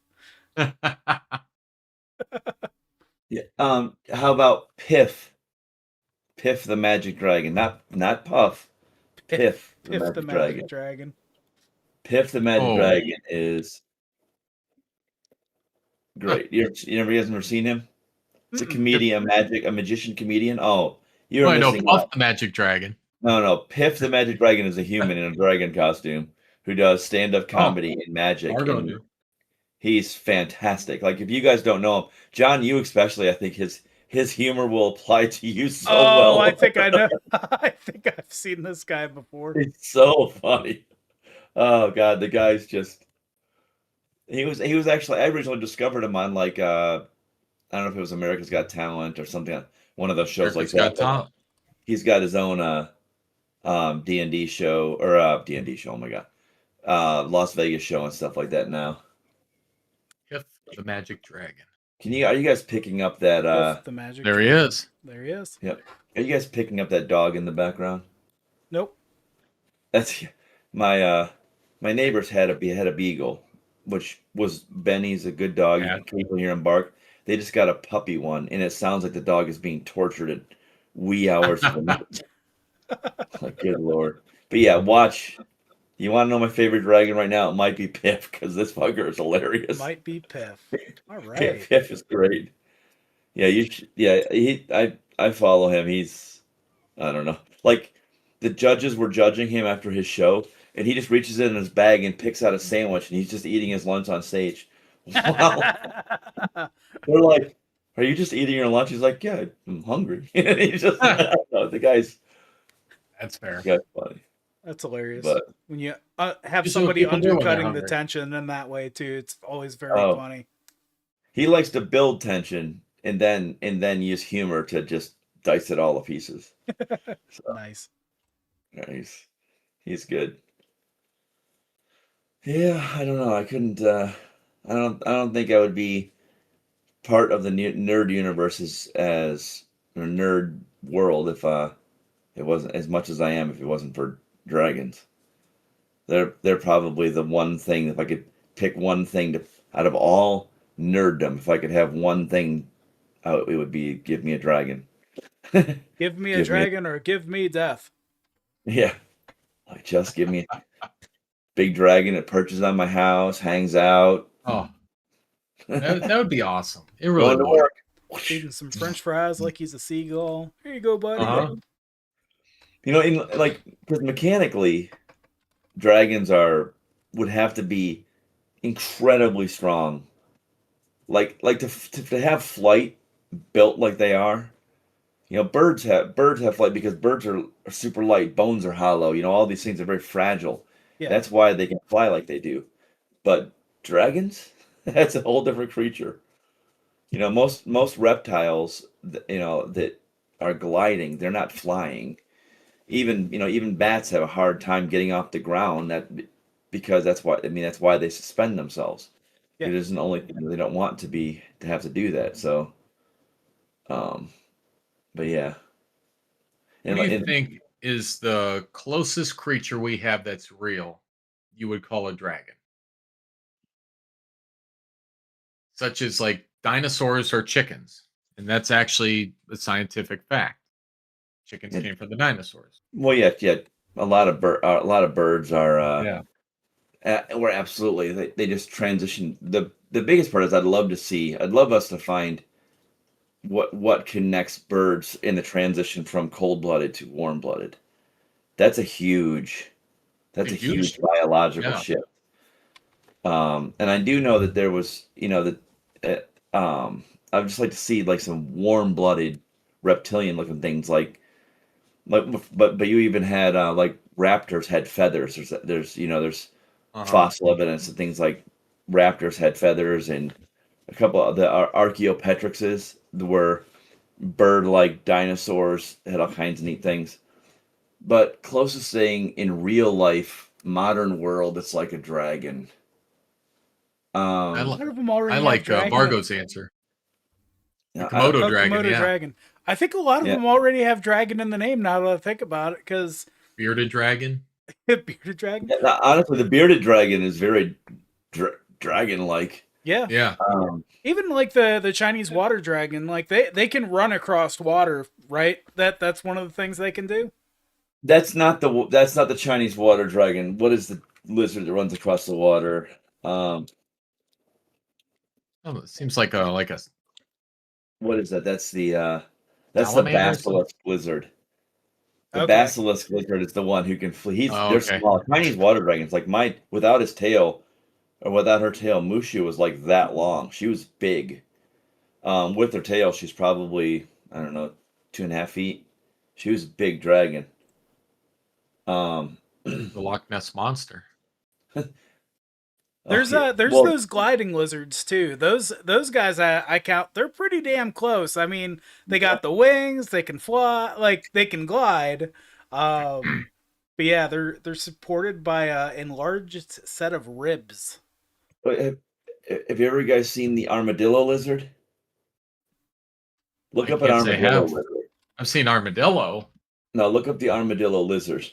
Yeah. How about Piff? Piff the Magic Dragon, not Puff. Piff the Magic Dragon. Piff the Magic Dragon is great. You guys never seen him? It's a comedian, a magician comedian. Oh, I know Puff the Magic Dragon. No. Piff the Magic Dragon is a human in a dragon costume who does stand-up comedy and magic. And he's fantastic. Like, if you guys don't know him, John, you especially, I think his humor will apply to you so well. Oh, I think I know. I think I've seen this guy before. It's so funny. Oh God, the guy's just. He was actually, I originally discovered him on like I don't know if it was America's Got Talent or something, one of those shows America's like Got Talent. He's got his own D&D show or D&D show. Oh my God, Las Vegas show and stuff like that now. Piff the Magic Dragon. Are you guys picking up that? The magic. There he is. There he is. Yep. Are you guys picking up that dog in the background? Nope. That's my neighbors had a beagle, which was Benny's a good dog. Yeah. You can hear him bark. They just got a puppy one, and it sounds like the dog is being tortured at wee hours of the night. Like, good Lord. But yeah, watch. You want to know my favorite dragon right now? It might be Piff, because this fucker is hilarious. Might be Piff. All right. Piff is great. Yeah, I follow him. He's, I don't know. Like, the judges were judging him after his show, and he just reaches in his bag and picks out a sandwich, and he's just eating his lunch on stage. Wow. They're like, "Are you just eating your lunch?" He's like, "Yeah, I'm hungry." And he's just, the guy's. That's fair. The guy's funny. That's hilarious. But When you have Usually what somebody people do when they're undercutting the hungry. tension in that way too, it's always very oh, funny. he likes to build tension and then use humor to just dice it all to pieces. So Nice. yeah, he's good. Yeah, I don't know. I couldn't. I don't think I would be part of the nerd universe as or nerd world if it wasn't as much as I am if it wasn't for dragons. They're probably the one thing. If I could pick one thing to out of all nerddom, if I could have one thing, it would be give me a dragon. Give me a Give me dragon or give me death. yeah. Like just give me a big dragon that perches on my house, hangs out, Oh, that would be awesome. It really going to would. work. Eating some French fries like he's a seagull. Here you go, buddy. Uh-huh. You know, like because mechanically, dragons would have to be incredibly strong. Like to have flight built like they are. You know, birds have flight because birds are super light, bones are hollow. You know, all these things are very fragile. Yeah. That's why they can fly like they do. But dragons, that's a whole different creature. You know, most reptiles, that are gliding, they're not flying. Even bats have a hard time getting off the ground. Because that's why they suspend themselves. Yeah. It isn't only they don't want to have to do that. So, um, but yeah, What do you think is the closest creature we have that's real you would call a dragon? Such as like dinosaurs or chickens. And that's actually a scientific fact. Chickens Yeah. came from the dinosaurs. Well, yeah. A lot of birds are. Yeah. We're absolutely. They just transition. The biggest part is I'd love us to find what connects birds in the transition from cold-blooded to warm-blooded. That's a huge huge biological Yeah. shift. And I do know that there was, I would just like to see like some warm-blooded reptilian-looking things but you even had like raptors had feathers. There's Uh-huh. fossil evidence and things like raptors had feathers, and a couple of the Archaeopteryxes were bird-like dinosaurs, had all kinds of neat things. But closest thing in real life, modern world, it's like a dragon. I, A li- lot of them already I have like dragon. Vargo's answer. The Yeah, Komodo Oh, dragon, Komodo yeah. dragon. I think a lot of Yeah. them already have dragon in the name now that I think about it, because Bearded dragon. bearded dragon. honestly, the bearded dragon is very dragon-like. Yeah. Yeah. Even like the Chinese water dragon, like they can run across water, right? That's one of the things they can do. That's not the Chinese water dragon. What is the lizard that runs across the water? Oh, it seems like a What is that? That's the Salamander or something? basilisk lizard. The Okay. basilisk lizard is the one who can flee. They're okay. small. Chinese water dragons, like without his tail or without her tail, Mushu was like that long. She was big. With her tail, she's probably, I don't know, 2.5 feet. She was a big dragon. The Loch Ness monster. There's okay, there's well, those gliding lizards too. Those guys I count, they're pretty damn close. I mean, they got the wings, they can fly, like they can glide. But yeah, they're supported by a enlarged set of ribs. have you ever guys seen the armadillo lizard? Look I up an can't say armadillo have. lizard. I've seen armadillo. No, look up the armadillo lizard.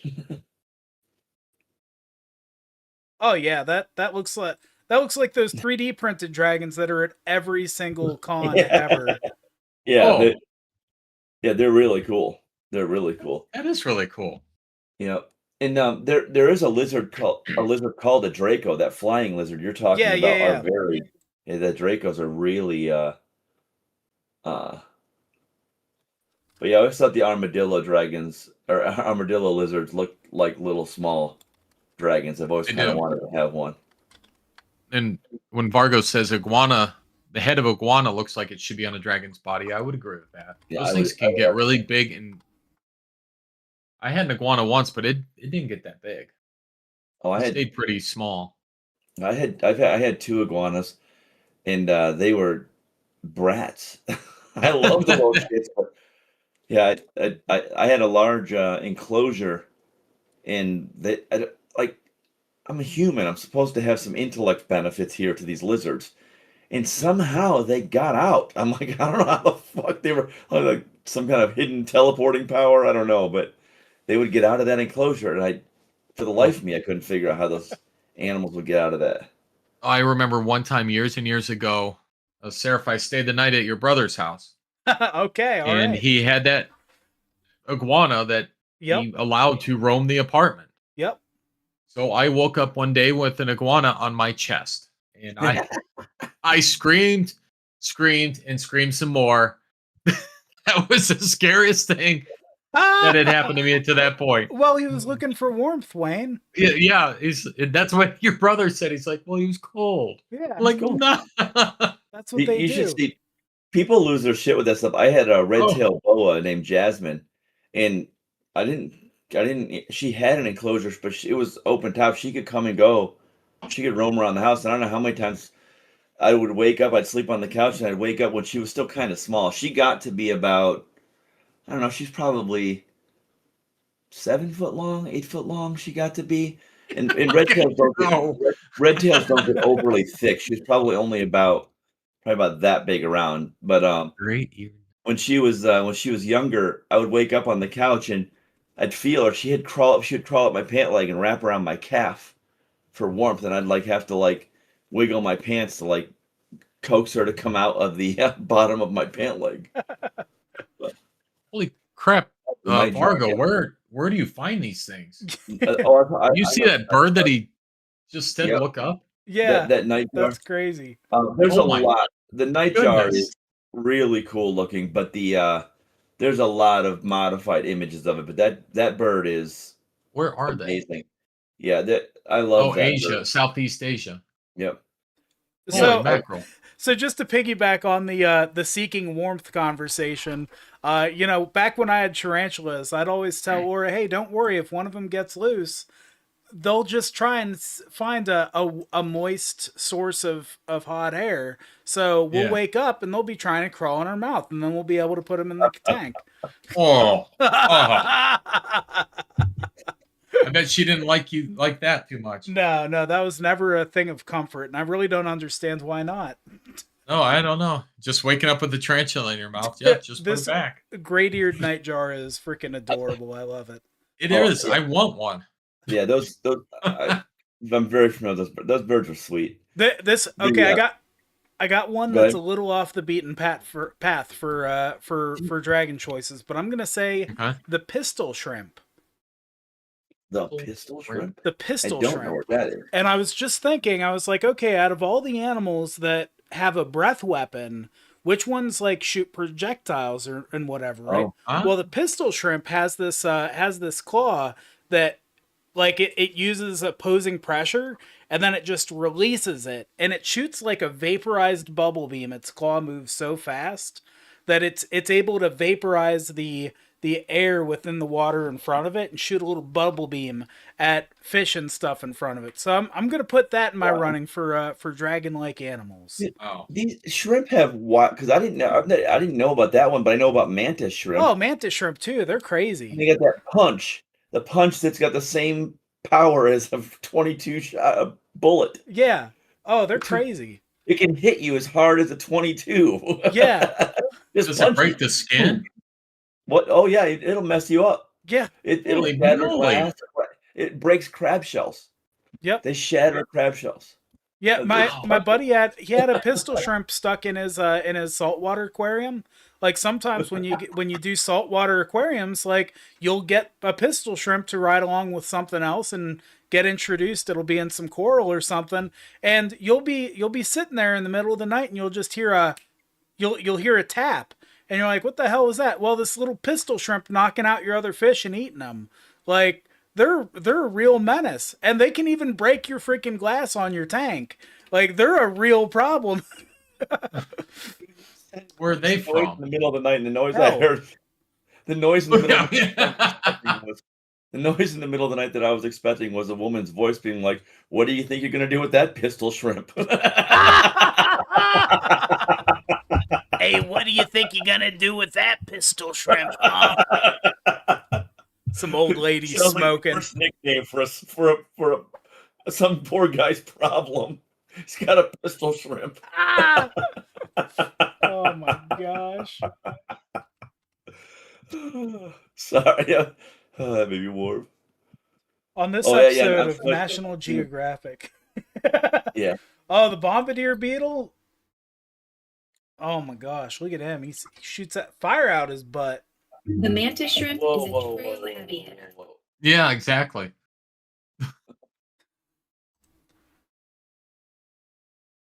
Oh yeah, that looks like those 3D printed dragons that are at every single con Yeah. ever. Yeah, Oh. they're really cool. They're really cool. That is really cool. You know, and there is a lizard called a Draco. That flying lizard you're talking Yeah, about yeah. are the Dracos are really but yeah, I always thought the armadillo dragons or armadillo lizards looked like little small dragons. I've always They kind of do. wanted to have one. And when Vargo says iguana, the head of iguana looks like it should be on a dragon's body, I would agree with that. Yeah, Those I things would- can I get would- really big and I had an iguana once, but it didn't get that big. Oh, It stayed pretty small. I had two iguanas, and they were brats. I love the little shits, but yeah, I had a large enclosure, and like I'm a human. I'm supposed to have some intellect benefits here to these lizards, and somehow they got out. I'm like, I don't know how the fuck they were like some kind of hidden teleporting power. I don't know, but they would get out of that enclosure, and for the life of me, I couldn't figure out how those animals would get out of that. I remember one time years and years ago, Seraph, I stayed the night at your brother's house. Okay, all and right. he had that iguana that he allowed to roam the apartment. Yep. So I woke up one day with an iguana on my chest, and I screamed, and screamed some more. That was the scariest thing that had happened to me to that point. Well, he was looking for warmth, Wayne. Yeah, that's what your brother said. He's like, well, he was cold. Yeah, I'm like, cool. no. That's what they You do. should see people lose their shit with that stuff. I had a red-tailed boa named Jasmine, and I didn't. She had an enclosure, but it was open top. She could come and go. She could roam around the house. And I don't know how many times I would wake up. I'd sleep on the couch, and I'd wake up when she was still kind of small. She got to be about, I don't know. She's probably 7 foot long, 8 foot long. She got to be, and red tails don't get overly thick. She's probably only about that big around. But Great. when she was younger, I would wake up on the couch and I'd feel her. She would crawl up my pant leg and wrap around my calf for warmth, and I'd have to wiggle my pants to coax her to come out of the bottom of my pant leg. Holy crap, Fargo! Where do you find these things? You see that bird that he just said look up? Yeah, that nightjar. That's crazy. There's a lot. The nightjar is really cool looking, but there's a lot of modified images of it. But that bird is where are amazing. Yeah, I love that. Asia, bird. Southeast Asia. Yep. So just to piggyback on the seeking warmth conversation, back when I had tarantulas, I'd always tell Laura, hey, don't worry, if one of them gets loose, they'll just try and find a moist source of hot air. So we'll wake up and they'll be trying to crawl in our mouth, and then we'll be able to put them in the tank. I bet she didn't like you like that too much. No, that was never a thing of comfort, and I really don't understand why not. No, I don't know. Just waking up with the tarantula in your mouth. Yeah, just put it back. Great-eared nightjar is freaking adorable. I love it. It is. I want one. Yeah, those I'm very familiar with those birds are sweet. I got one that's a little off the beaten path for dragon choices, but I'm gonna say the pistol shrimp. The pistol shrimp? The pistol shrimp. I don't know what that is. And I was just thinking, I was like, okay, out of all the animals that have a breath weapon, which ones shoot projectiles and whatever, right? Well, the pistol shrimp has this claw that it uses opposing pressure, and then it just releases it, and it shoots like a vaporized bubble beam. Its claw moves so fast that it's able to vaporize the air within the water in front of it and shoot a little bubble beam at fish and stuff in front of it. So I'm gonna put that in my running for dragon-like animals. These shrimp have what? Because I didn't know about that one, but I know about mantis shrimp. Oh, mantis shrimp too. They're crazy. And they got that punch. The punch that's got the same power as a 22 shot bullet. Yeah. Oh, they're crazy. It can hit you as hard as a 22. Yeah. Does it break the skin? What? Oh yeah, it'll mess you up. Yeah. It'll shatter glass. It breaks crab shells. Yep. They shatter crab shells. Yeah, my buddy had a pistol shrimp stuck in his saltwater aquarium. Sometimes when you do saltwater aquariums, you'll get a pistol shrimp to ride along with something else and get introduced. It'll be in some coral or something, and you'll be sitting there in the middle of the night and you'll just hear you'll hear a tap, and you're like, what the hell is that? Well, this little pistol shrimp knocking out your other fish and eating them. They're a real menace, and they can even break your freaking glass on your tank. They're a real problem. Where are they from? In the middle of the night, and the noise I heard. The noise in the middle of the Yeah. was the noise in the middle of the night that I was expecting was a woman's voice being like, "What do you think you're gonna do with that pistol shrimp?" Hey, what do you think you're gonna do with that pistol shrimp, huh? Some old lady Sounds like the smoking. worst nickname some poor guy's problem. He's got a pistol shrimp. Ah! Oh my gosh. Sorry, that made me warm. On this Oh, yeah, episode I'm of National Geographic. Yeah. Oh, the bombardier beetle. Oh my gosh, look at him. He shoots that fire out his butt. The mantis shrimp Whoa, is a whoa, true whoa, gladiator. whoa. Yeah, exactly. Can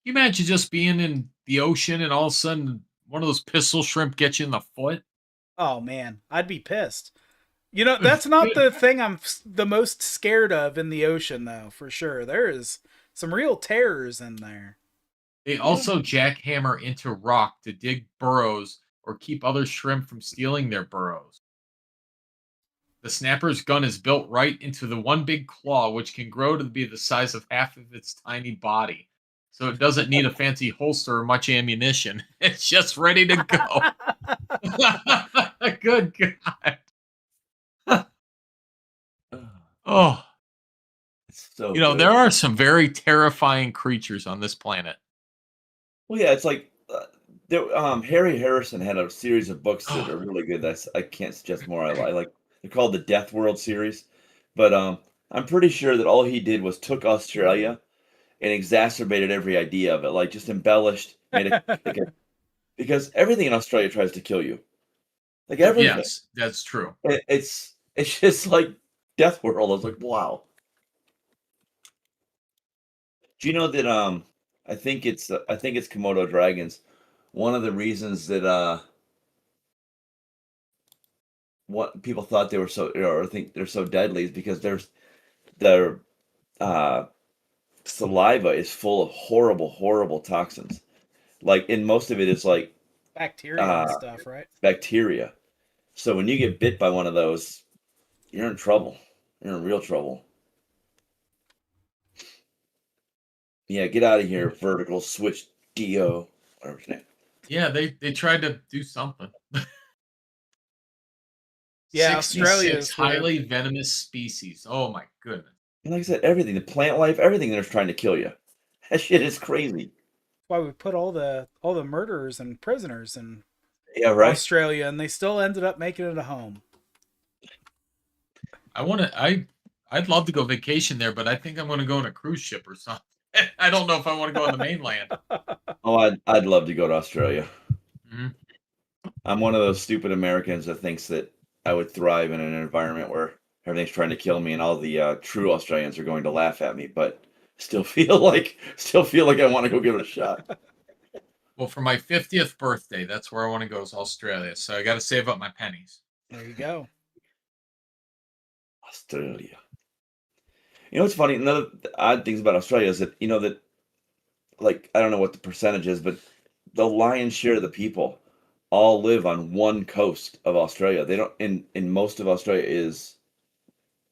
you imagine just being in the ocean and all of a sudden one of those pistol shrimp gets you in the foot? Oh man, I'd be pissed. You know, that's not the thing I'm the most scared of in the ocean, though, for sure. There is some real terrors in there. They also jackhammer into rock to dig burrows or keep other shrimp from stealing their burrows. The snapper's gun is built right into the one big claw, which can grow to be the size of half of its tiny body. So it doesn't need a fancy holster or much ammunition. It's just ready to go. Good God. Oh, It's so you know, good. there are some very terrifying creatures on this planet. Well, yeah, it's like Harry Harrison had a series of books that are really good. I can't suggest more. I like they're called the Death World series, but I'm pretty sure that all he did was took Australia and exacerbated every idea of it, like just embellished, made it because everything in Australia tries to kill you, like everything. Yes, that's true. It's just like Death World. I was like, wow. Do you know that I think it's Komodo dragons. One of the reasons that what people thought they were so or think they're so deadly is because their saliva is full of horrible toxins. Like, and most of it is like Bacteria and stuff, right? bacteria. So when you get bit by one of those, you're in trouble. You're in real trouble. Yeah, get out of here, vertical switch do. Whatever his name. Yeah, they tried to do something. Yeah, 66 Australia is where- highly venomous species. Oh my goodness. And like I said, everything, the plant life, everything they're trying to kill you. That shit is crazy. Why we put all the murderers and prisoners in Yeah, right. Australia, and they still ended up making it a home. I'd love to go vacation there, but I think I'm gonna go on a cruise ship or something. I don't know if I want to go on the mainland. Oh, I'd love to go to Australia. Hmm. I'm one of those stupid Americans that thinks that I would thrive in an environment where everything's trying to kill me and all the true Australians are going to laugh at me, but still feel like I want to go give it a shot. Well, for my 50th birthday, that's where I want to go is Australia. So I got to save up my pennies. There you go. Australia. You know what's funny? Another odd things about Australia is that that like I don't know what the percentage is, but the lion's share of the people all live on one coast of Australia. They don't in most of Australia is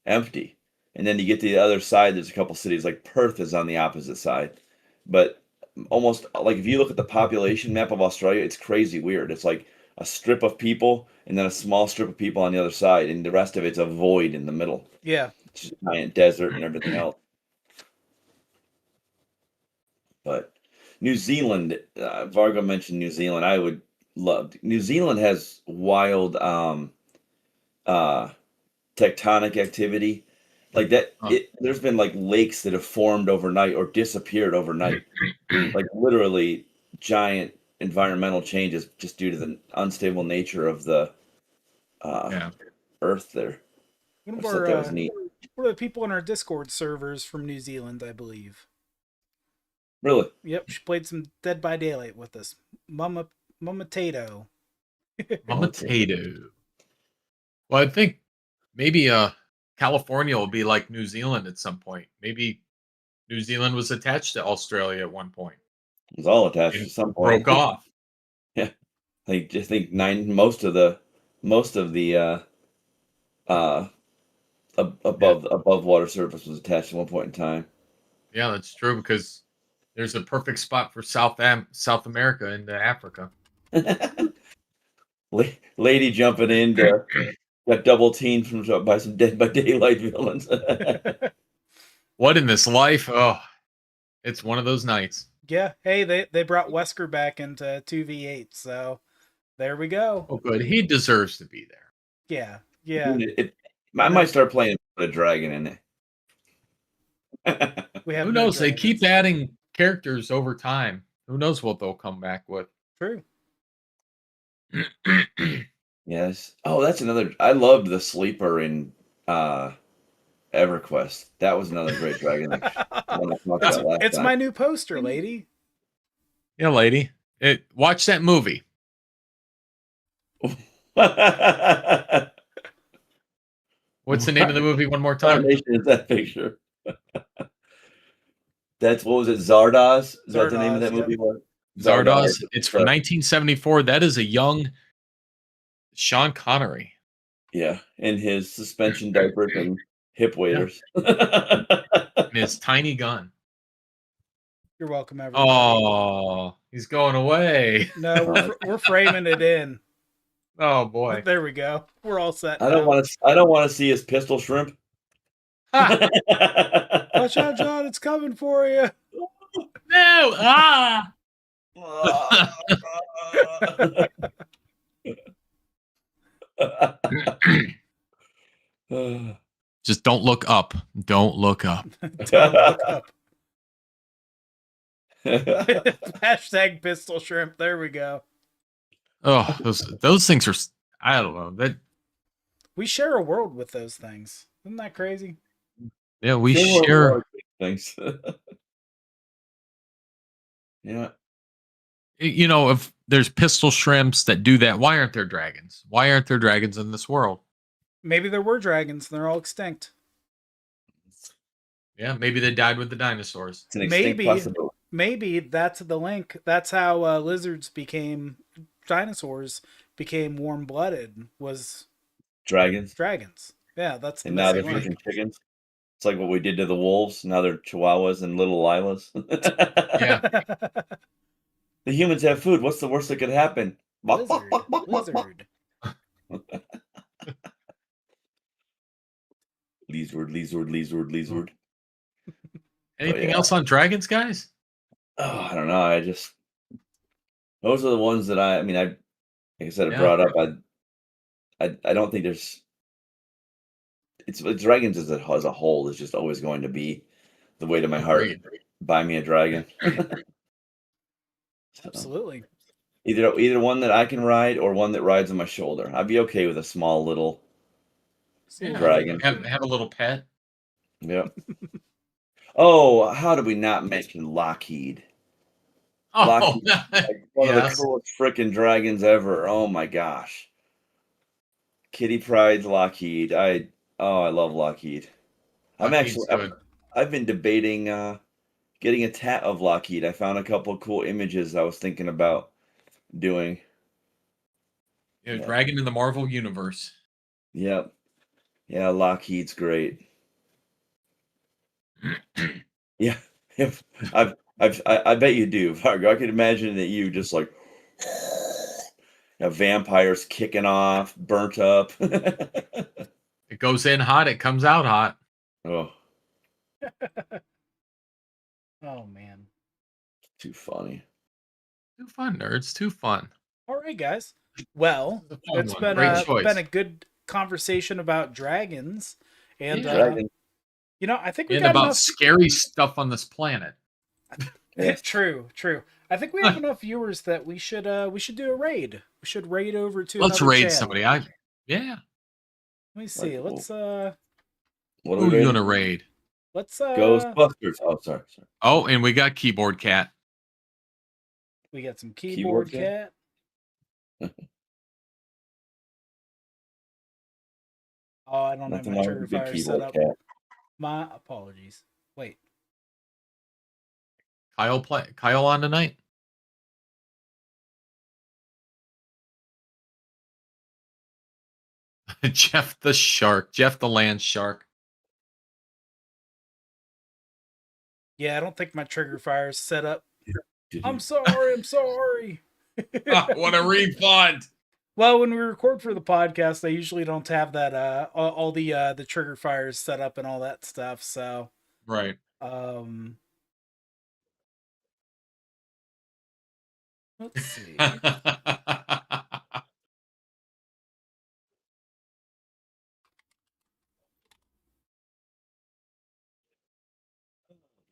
empty. And then you get to the other side, there's a couple cities like Perth is on the opposite side. But almost like if you look at the population map of Australia, it's crazy weird. It's like a strip of people and then a small strip of people on the other side, and the rest of it's a void in the middle. Yeah. It's just giant desert and everything else. But New Zealand, Vargo mentioned New Zealand. I would love. New Zealand has wild tectonic activity. Like that, there's been like lakes that have formed overnight or disappeared overnight. Like literally giant environmental changes just due to the unstable nature of the earth there. I One just of thought that was neat. one of the people in our Discord servers from New Zealand, I believe. Really? Yep, she played some Dead by Daylight with us. Mama Tato. Mama Tato. Well, I think maybe California will be like New Zealand at some point. Maybe New Zealand was attached to Australia at one point. It was all attached And at some point. broke off. Yeah. I think most of the most of the uh Yeah. above water surface was attached at one point in time. Yeah, that's true because there's a perfect spot for South America and Africa. Lady jumping in got double teamed by some Dead by Daylight villains. What in this life? Oh, it's one of those nights. Yeah, hey, they brought Wesker back into 2v8, so there we go. Oh, good. He deserves to be there. Yeah, yeah. I might start playing with a dragon in it. We have Who no knows? They keep dragons. adding characters over time. Who knows what they'll come back with? True. Yes. Oh, that's another. I loved the sleeper in EverQuest. That was another great dragon. One I talked about last It's time. my new poster, lady. Yeah, lady. Watch that movie. What's the name of the movie one more time? Carnation is that picture. That's what was it? Zardoz? Is that the name of that Zardoz, yep. movie? Zardoz. It's from 1974. That is a young Sean Connery. Yeah, in his suspension diapers and hip waders. And his tiny gun. You're welcome, everybody. Oh, he's going away. No, we're framing it in. Oh boy. There we go. We're all set. I don't want to see his pistol shrimp. Watch out, John! It's coming for you. No! Ah! Just don't look up. Don't look up. Don't look up. Hashtag pistol shrimp. There we go. Oh, those things are. I don't know that. We share a world with those things. Isn't that crazy? Yeah, we share things. Yeah. You know, if there's pistol shrimps that do that, why aren't there dragons? Why aren't there dragons in this world? Maybe there were dragons and they're all extinct. Yeah, maybe they died with the dinosaurs. It's an extinct possibility. Maybe that's the link. That's how dinosaurs became warm-blooded, was Dragons. Yeah, that's the and now they're link. freaking chickens. It's like what we did to the wolves. Now they're chihuahuas and little lilas. Yeah. The humans have food. What's the worst that could happen? Lizard. Lizard. Anything else on dragons, guys? Oh, I don't know. Those are the ones that like I said, I brought up. I don't think there's. It's dragons as a whole is just always going to be the way to my heart. Buy me a dragon. Absolutely. Either one that I can ride or one that rides on my shoulder. I'd be okay with a small little dragon. Have a little pet. Yep. Oh, how did we not mention Lockheed? Oh, one of the coolest freaking dragons ever. Oh my gosh. Kitty Pride's Lockheed. I love Lockheed. I've been debating getting a tat of Lockheed. I found a couple of cool images I was thinking about doing. Dragon in the Marvel universe. Yep. Yeah, Lockheed's great. Yeah. I bet you do, Fargo. I can imagine that you just like vampires kicking off, burnt up. It goes in hot, it comes out hot. Oh. Oh man. Too funny. Too fun, nerds. Too fun. All right, guys. Well, it's been a good conversation about dragons, and I think we got about enough scary stuff on this planet. True. I think we have enough viewers that we should do a raid. We should raid over to. Let's raid channel. somebody. Let me see. Let's what are we gonna raid? Let's Ghostbusters. Oh, sorry. Oh, and we got Keyboard Cat. We got some Keyboard Cat. Oh, I don't have my trigger fire set up. My apologies. Wait. Kyle on tonight? Jeff the shark. Jeff the land shark. Yeah, I don't think my trigger fire is set up. I'm sorry. I'm sorry. What a refund. Well, when we record for the podcast, I usually don't have that all the trigger fires set up and all that stuff. So Right. Let's see.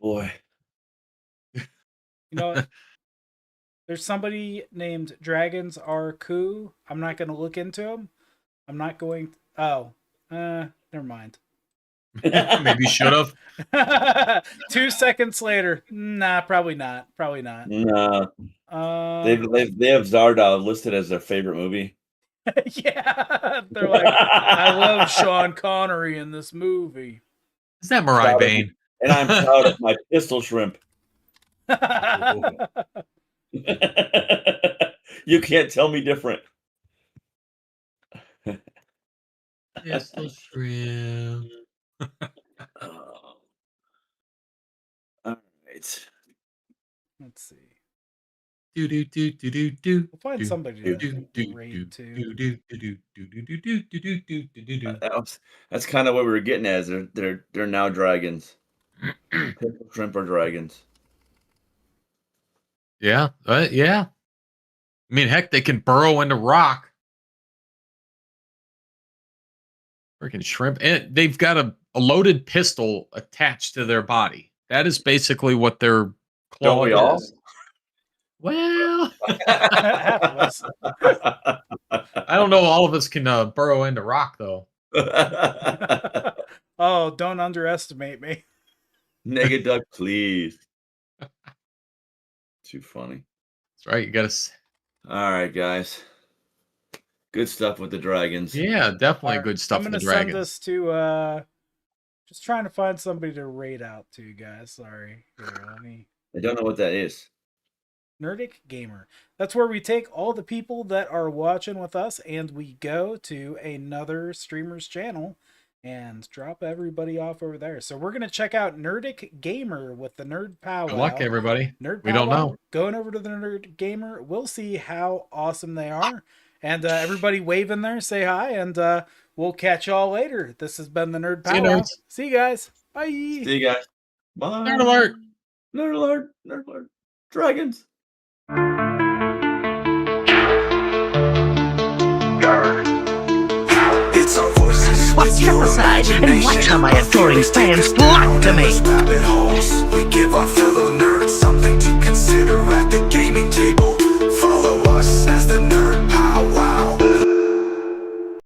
Boy. You know what? There's somebody named Dragons Are Coup. I'm not going to look into him. I'm not going. Never mind. Maybe should have. 2 seconds later, nah, probably not. Probably not. Nah. They have Zardoz listed as their favorite movie. Yeah, they're like, I love Sean Connery in this movie. Is that Mariah Bain? And I'm proud of my pistol shrimp. You can't tell me different. Pistol shrimp. All right. Let's see. We'll find somebody to rate too. That's kind of what we were getting at. They're now dragons. Pistol shrimp are dragons. Yeah, yeah. I mean, heck, they can burrow into rock. Freaking shrimp. And they've got a loaded pistol attached to their body. That is basically what their claw Don't we all? is. Well, Half of us. I don't know. All of us can burrow into rock, though. Oh, don't underestimate me. Naked duck, please. Too funny. That's right. You got to. All right, guys. Good stuff with the dragons. Yeah, definitely good stuff with the dragons. I'm going to send this to, just trying to find somebody to rate out to, guys. Sorry. Here, let me. I don't know what that is. Nerdic Gamer. That's where we take all the people that are watching with us and we go to another streamer's channel and drop everybody off over there. So we're going to check out Nerdic Gamer with the Nerd Pow Wow. Good luck, everybody. We don't know. Going over to the Nerd Gamer. We'll see how awesome they are. And everybody wave in there, say hi, and we'll catch y'all later. This has been the Nerd Pow Wow. See you guys. Bye. See you guys. Bye. Nerd alert. Nerd alert. Nerd alert. Dragons. It's our voices. Well, step aside and watch how my adoring fans flock to me. We give our fellow nerds something to consider.